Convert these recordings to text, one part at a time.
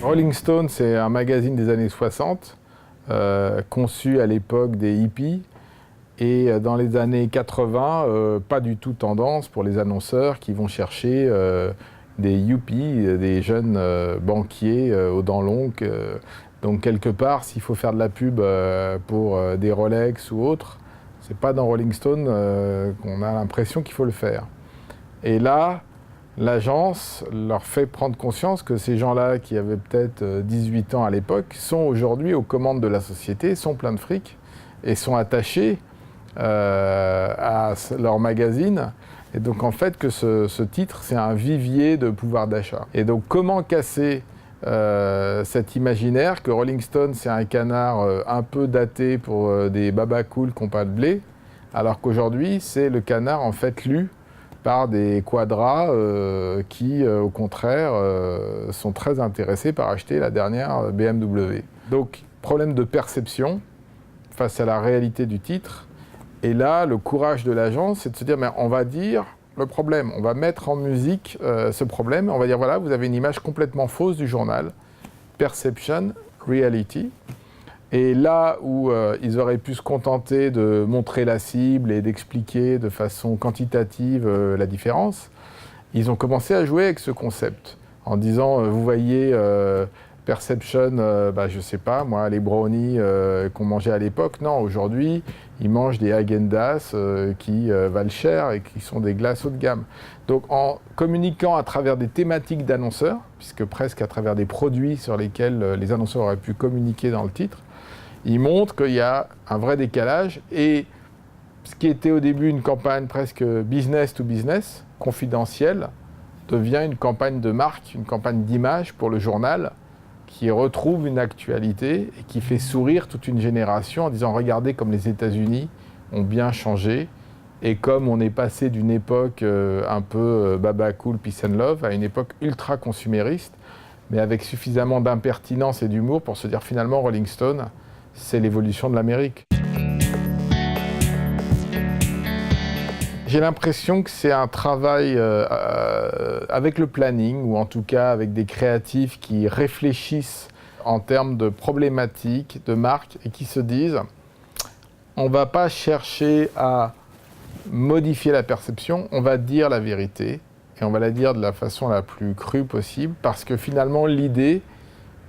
Rolling Stone, c'est un magazine des années 60, conçu à l'époque des hippies. Et dans les années 80, pas du tout tendance pour les annonceurs qui vont chercher des yuppies, des jeunes banquiers aux dents longues. Donc quelque part, s'il faut faire de la pub pour des Rolex ou autres, c'est pas dans Rolling Stone qu'on a l'impression qu'il faut le faire. Et là, l'agence leur fait prendre conscience que ces gens-là, qui avaient peut-être 18 ans à l'époque, sont aujourd'hui aux commandes de la société, sont pleins de fric et sont attachés à leur magazine. Et donc en fait que ce titre, c'est un vivier de pouvoir d'achat. Et donc comment casser cet imaginaire que Rolling Stone, c'est un canard un peu daté pour des babas cool qui n'ont pas de blé, alors qu'aujourd'hui, c'est le canard en fait lu par des quadras qui, au contraire, sont très intéressés par acheter la dernière BMW. Donc, problème de perception face à la réalité du titre. Et là, le courage de l'agence, c'est de se dire, mais on va dire le problème, on va mettre en musique ce problème, on va dire, voilà, vous avez une image complètement fausse du journal, perception, reality. Et là où ils auraient pu se contenter de montrer la cible et d'expliquer de façon quantitative la différence, ils ont commencé à jouer avec ce concept en disant, vous voyez, perception, je sais pas, moi, les brownies qu'on mangeait à l'époque, non, aujourd'hui, ils mangent des Häagen-Dazs qui valent cher et qui sont des glaces haut de gamme. Donc en communiquant à travers des thématiques d'annonceurs, puisque presque à travers des produits sur lesquels les annonceurs auraient pu communiquer dans le titre, ils montrent qu'il y a un vrai décalage et ce qui était au début une campagne presque business to business, confidentielle, devient une campagne de marque, une campagne d'image pour le journal qui retrouve une actualité et qui fait sourire toute une génération en disant « Regardez comme les États-Unis ont bien changé » et comme on est passé d'une époque un peu baba cool, peace and love à une époque ultra consumériste, mais avec suffisamment d'impertinence et d'humour pour se dire finalement Rolling Stone, c'est l'évolution de l'Amérique. J'ai l'impression que c'est un travail avec le planning, ou en tout cas avec des créatifs qui réfléchissent en termes de problématiques, de marques, et qui se disent on ne va pas chercher à modifier la perception, on va dire la vérité, et on va la dire de la façon la plus crue possible, parce que finalement l'idée,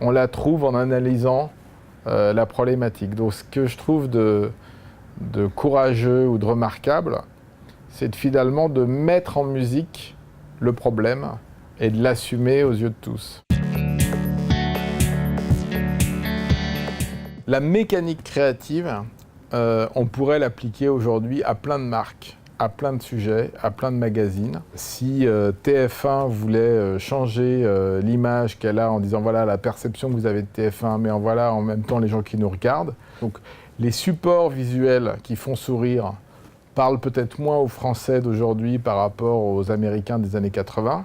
on la trouve en analysant la problématique. Donc ce que je trouve de courageux ou de remarquable, c'est finalement de mettre en musique le problème et de l'assumer aux yeux de tous. La mécanique créative, on pourrait l'appliquer aujourd'hui à plein de marques, à plein de sujets, à plein de magazines. Si TF1 voulait changer l'image qu'elle a en disant voilà la perception que vous avez de TF1, mais voilà en même temps les gens qui nous regardent. Donc les supports visuels qui font sourire parlent peut-être moins aux Français d'aujourd'hui par rapport aux Américains des années 80,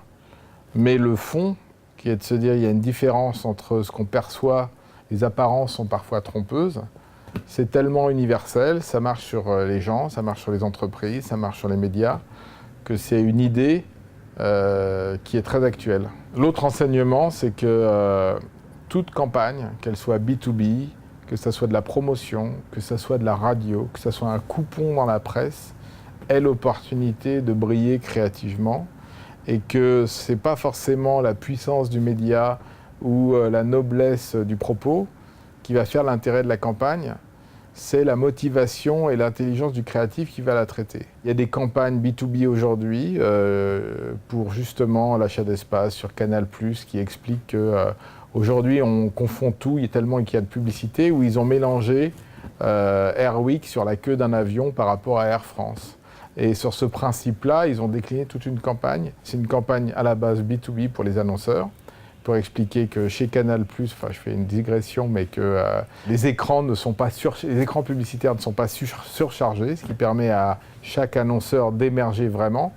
mais le fond, qui est de se dire il y a une différence entre ce qu'on perçoit, les apparences sont parfois trompeuses, c'est tellement universel, ça marche sur les gens, ça marche sur les entreprises, ça marche sur les médias, que c'est une idée qui est très actuelle. L'autre enseignement, c'est que toute campagne, qu'elle soit B2B, que ça soit de la promotion, que ça soit de la radio, que ça soit un coupon dans la presse, ait l'opportunité de briller créativement et que ce n'est pas forcément la puissance du média ou la noblesse du propos qui va faire l'intérêt de la campagne, c'est la motivation et l'intelligence du créatif qui va la traiter. Il y a des campagnes B2B aujourd'hui pour justement l'achat d'espace sur Canal+, qui expliquent que aujourd'hui, on confond tout, il y a tellement qu'il y a de publicité, où ils ont mélangé Airwick sur la queue d'un avion par rapport à Air France. Et sur ce principe-là, ils ont décliné toute une campagne. C'est une campagne à la base B2B pour les annonceurs, pour expliquer que chez Canal+, enfin je fais une digression, mais que les écrans publicitaires ne sont pas surchargés, ce qui permet à chaque annonceur d'émerger vraiment.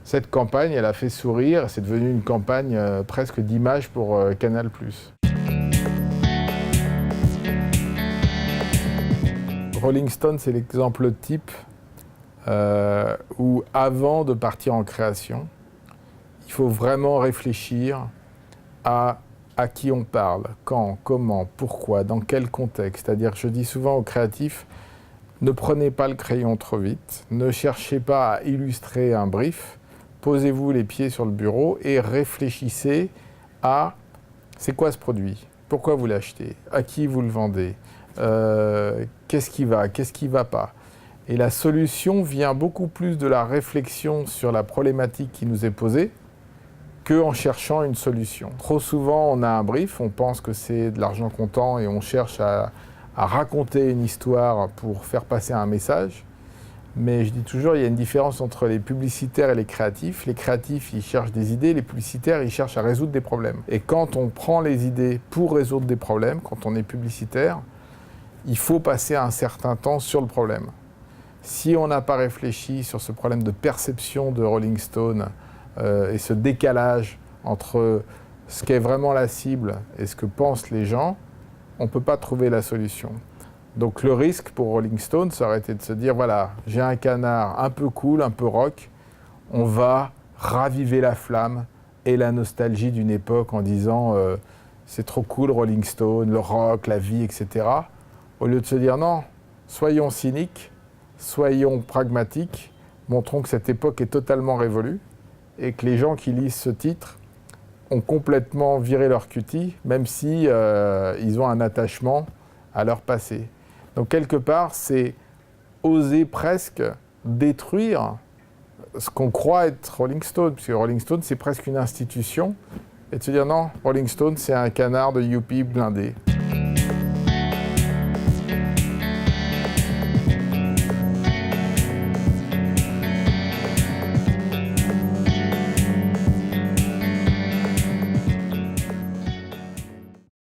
Cette campagne, elle a fait sourire, c'est devenu une campagne presque d'image pour Canal+. Rolling Stone, c'est l'exemple type où, avant de partir en création, il faut vraiment réfléchir à à qui on parle, quand, comment, pourquoi, dans quel contexte. C'est-à-dire, je dis souvent aux créatifs, ne prenez pas le crayon trop vite, ne cherchez pas à illustrer un brief, posez-vous les pieds sur le bureau et réfléchissez à c'est quoi ce produit, pourquoi vous l'achetez, à qui vous le vendez, qu'est-ce qui va pas. Et la solution vient beaucoup plus de la réflexion sur la problématique qui nous est posée qu'en cherchant une solution. Trop souvent, on a un brief, on pense que c'est de l'argent comptant et on cherche à raconter une histoire pour faire passer un message. Mais je dis toujours, il y a une différence entre les publicitaires et les créatifs. Les créatifs, ils cherchent des idées, les publicitaires, ils cherchent à résoudre des problèmes. Et quand on prend les idées pour résoudre des problèmes, quand on est publicitaire, il faut passer un certain temps sur le problème. Si on n'a pas réfléchi sur ce problème de perception de Rolling Stone et ce décalage entre ce qu'est vraiment la cible et ce que pensent les gens, on ne peut pas trouver la solution. Donc le risque pour Rolling Stone, ça aurait été de se dire, voilà, j'ai un canard un peu cool, un peu rock, on va raviver la flamme et la nostalgie d'une époque en disant c'est trop cool Rolling Stone, le rock, la vie, etc. Au lieu de se dire non, soyons cyniques, soyons pragmatiques, montrons que cette époque est totalement révolue et que les gens qui lisent ce titre ont complètement viré leur cutie, même si ils ont un attachement à leur passé. Donc quelque part, c'est oser presque détruire ce qu'on croit être Rolling Stone, puisque Rolling Stone, c'est presque une institution, et de se dire non, Rolling Stone, c'est un canard de youpi blindé.